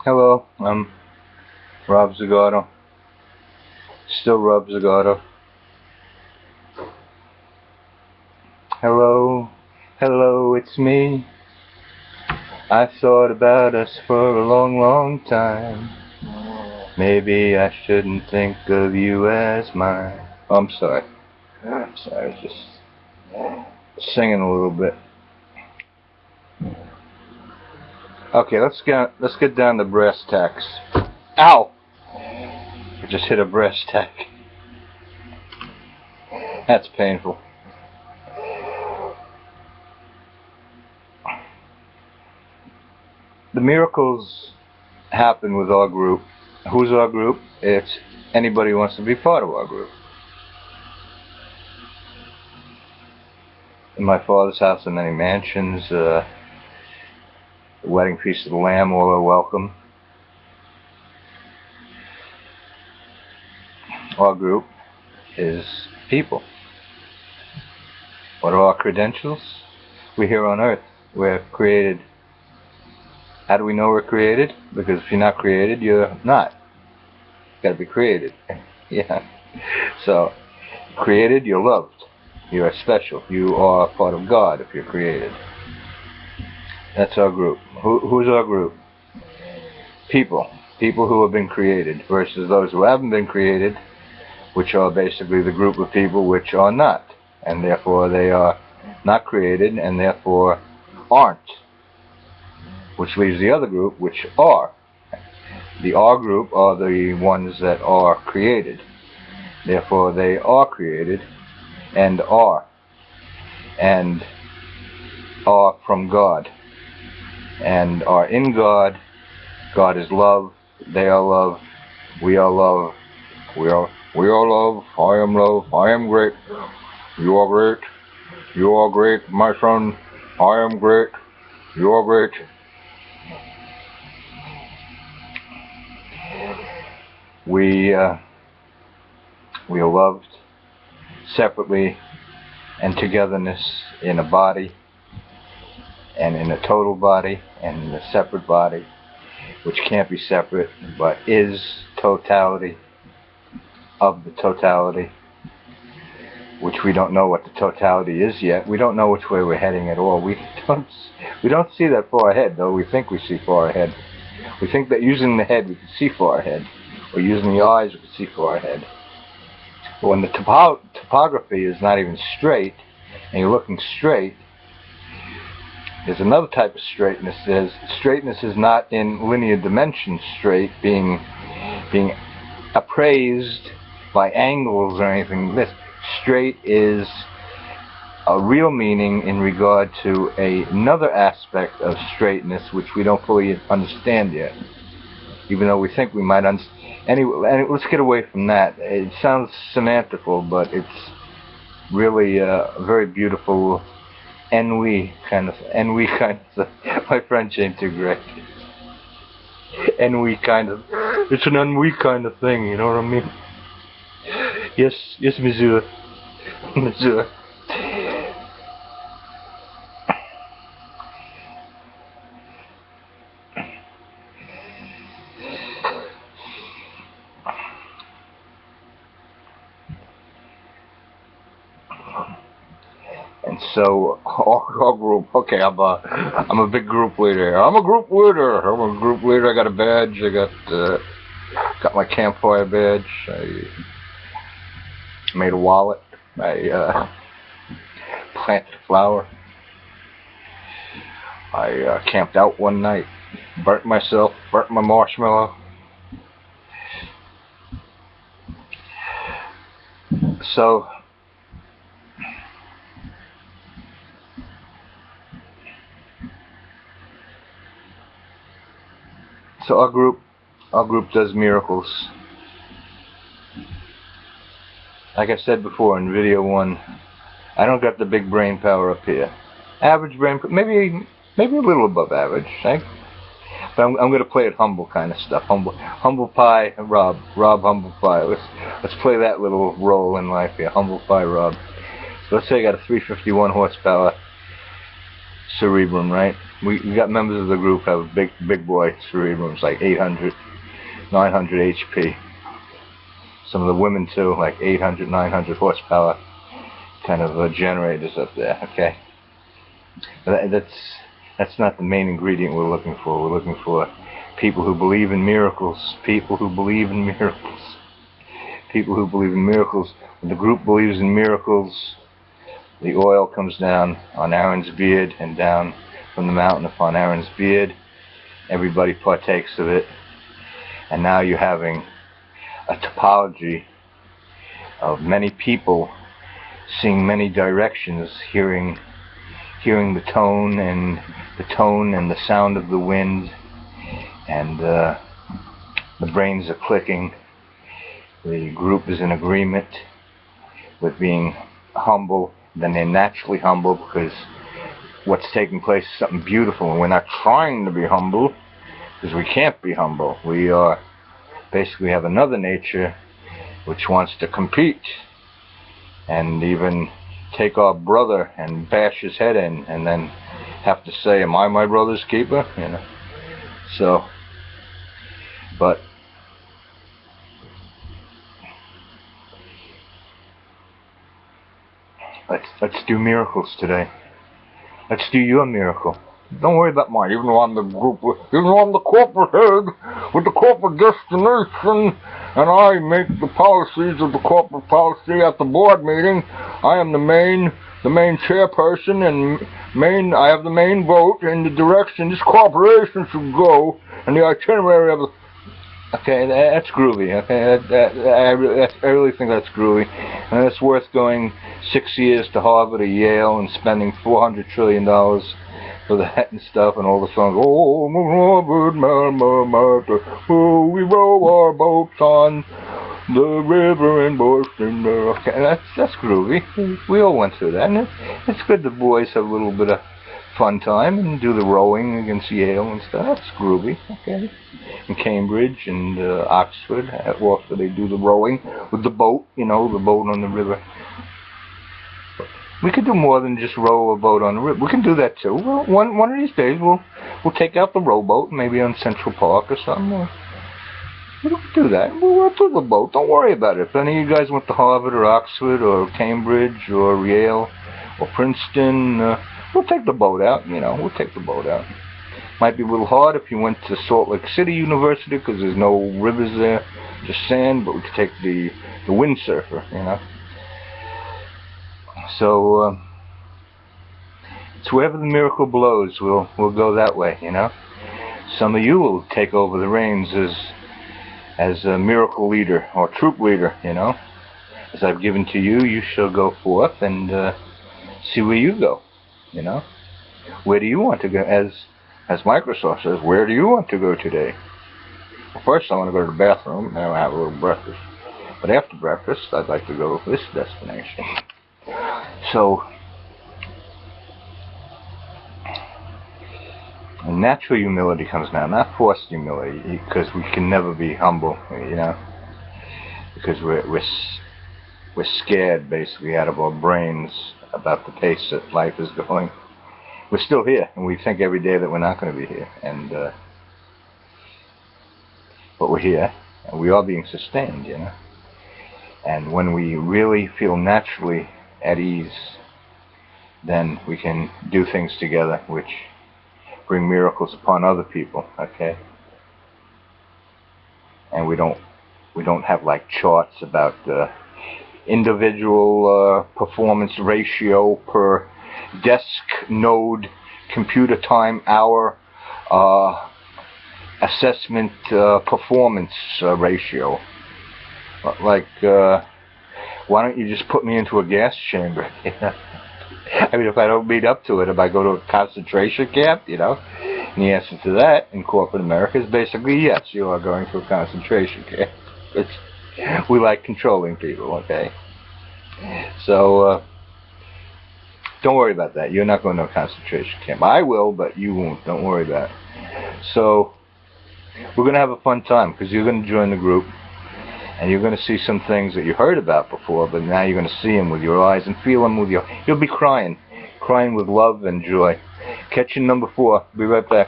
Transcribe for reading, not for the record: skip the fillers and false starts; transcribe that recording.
Hello, I'm Rob Zagato. Still Rob Zagato. Hello, hello, it's me. I thought about us for a long, long time. Maybe I shouldn't think of you as mine. Oh, I'm sorry. I'm sorry, I was just singing a little bit. Okay, let's get down to brass tacks. Ow! I just hit a brass tack. That's painful. The miracles happen with our group. Who's our group? It's anybody who wants to be part of our group. In my Father's house are many mansions. The wedding feast of the Lamb, all are welcome. Our group is people. What are our credentials? We're here on earth. We're created. How do we know we're created? Because if you're not created, you're not. You gotta be created. Yeah. So, created, you're loved. You are special. You are part of God if you're created. That's our group. Who's our group? People. People who have been created versus those who haven't been created, which are basically the group of people which are not. And therefore they are not created and therefore aren't. Which leaves the other group which are. The R group are the ones that are created. Therefore they are created and are from God and are in God. God is love, they are love, we are love, we are love, I am love, I am great, you are great, you are great, my son, I am great, you are great. We are loved separately and togetherness in a body and in a total body and in a separate body which can't be separate but is totality of the totality, which we don't know what the totality is yet. We don't know which way we're heading at all. We don't see that far ahead, though we think we see far ahead. We think that using the head we can see far ahead, or using the eyes we can see far ahead. But when the topography is not even straight, and you're looking straight, there's another type of straightness. Straightness is not in linear dimension straight, being appraised by angles or anything. This straight is a real meaning in regard to another aspect of straightness which we don't fully understand yet, even though we think we might understand. Anyway, let's get away from that. It sounds semantical, but it's really a very beautiful ennui kind of stuff. My French ain't too great. Ennui kind of. It's an ennui kind of thing, you know what I mean? Yes, monsieur. Monsieur. And so our group, okay, I'm a big group leader. I'm a group leader. I got a badge. I got my campfire badge. I made a wallet. I planted a flower. I camped out one night. Burnt myself. Burnt my marshmallow. So our group does miracles. Like I said before in video 1, I don't got the big brain power up here. Average brain, maybe a little above average. But I'm going to play it humble kind of stuff. Humble pie, Rob humble pie. Let's play that little role in life here. Humble pie, Rob. So let's say I got a 351 horsepower cerebrum, right? We got members of the group have big boy cerebrums, like 800, 900 HP. Some of the women too, like 800, 900 horsepower kind of generators up there. Okay, but that's not the main ingredient we're looking for. We're looking for people who believe in miracles. People who believe in miracles. People who believe in miracles. When the group believes in miracles, the oil comes down on Aaron's beard and down from the mountain upon Aaron's beard. Everybody partakes of it. And now you're having a topology of many people seeing many directions, hearing the tone and the sound of the wind, and the brains are clicking. The group is in agreement with being humble. Then they're naturally humble because what's taking place is something beautiful, and we're not trying to be humble because we can't be humble. We are basically have another nature which wants to compete and even take our brother and bash his head in and then have to say, am I my brother's keeper? You know. So, but let's do miracles today. Let's do your miracle. Don't worry about mine, even though I'm the group, even though I'm the corporate head with the corporate destination, and I make the policies of the corporate policy at the board meeting. I am the main chairperson, and I have the main vote in the direction this corporation should go, and the itinerary of the... Okay, that's groovy. Okay, I really think that's groovy, and it's worth going 6 years to Harvard or Yale and spending $400 trillion for that and stuff, and all the songs. Oh, Harvard, oh, we row our boats on the river in Boston. Okay, that's groovy. We all went through that, and it's good the boys have a little bit of fun time and do the rowing against Yale and stuff. That's groovy. Okay, in Cambridge and Oxford, also they do the rowing with the boat. You know, the boat on the river. We could do more than just row a boat on the river. We can do that too. Well, one of these days we'll take out the rowboat, maybe on Central Park or something. Or we can do that. We'll do the boat. Don't worry about it. If any of you guys went to Harvard or Oxford or Cambridge or Yale or Princeton, we'll take the boat out. You know, we'll take the boat out. Might be a little hard if you went to Salt Lake City University because there's no rivers there, just sand. But we could take the windsurfer. You know. So it's wherever the miracle blows, we'll go that way, you know. Some of you will take over the reins as a miracle leader or troop leader, you know. As I've given to you, you shall go forth and see where you go, you know. Where do you want to go? As Microsoft says, where do you want to go today? Well, first I want to go to the bathroom and I'll have a little breakfast. But after breakfast, I'd like to go to this destination. So, natural humility comes now, not forced humility, because we can never be humble, you know, because we're scared basically out of our brains about the pace that life is going. We're still here, and we think every day that we're not going to be here, and but we're here, and we are being sustained, you know. And when we really feel naturally at ease, then we can do things together which bring miracles upon other people, okay? And we don't have like charts about individual performance ratio per desk node, computer time hour, assessment performance ratio. Like, why don't you just put me into a gas chamber? You know? I mean, if I don't meet up to it, if I go to a concentration camp, you know, and the answer to that in corporate America is basically yes, you are going to a concentration camp. We like controlling people, okay? So, don't worry about that. You're not going to a concentration camp. I will, but you won't. Don't worry about it. So, we're going to have a fun time because you're going to join the group. And you're going to see some things that you heard about before, but now you're going to see them with your eyes and feel them with your... You'll be crying with love and joy. Catch you number 4. Be right back.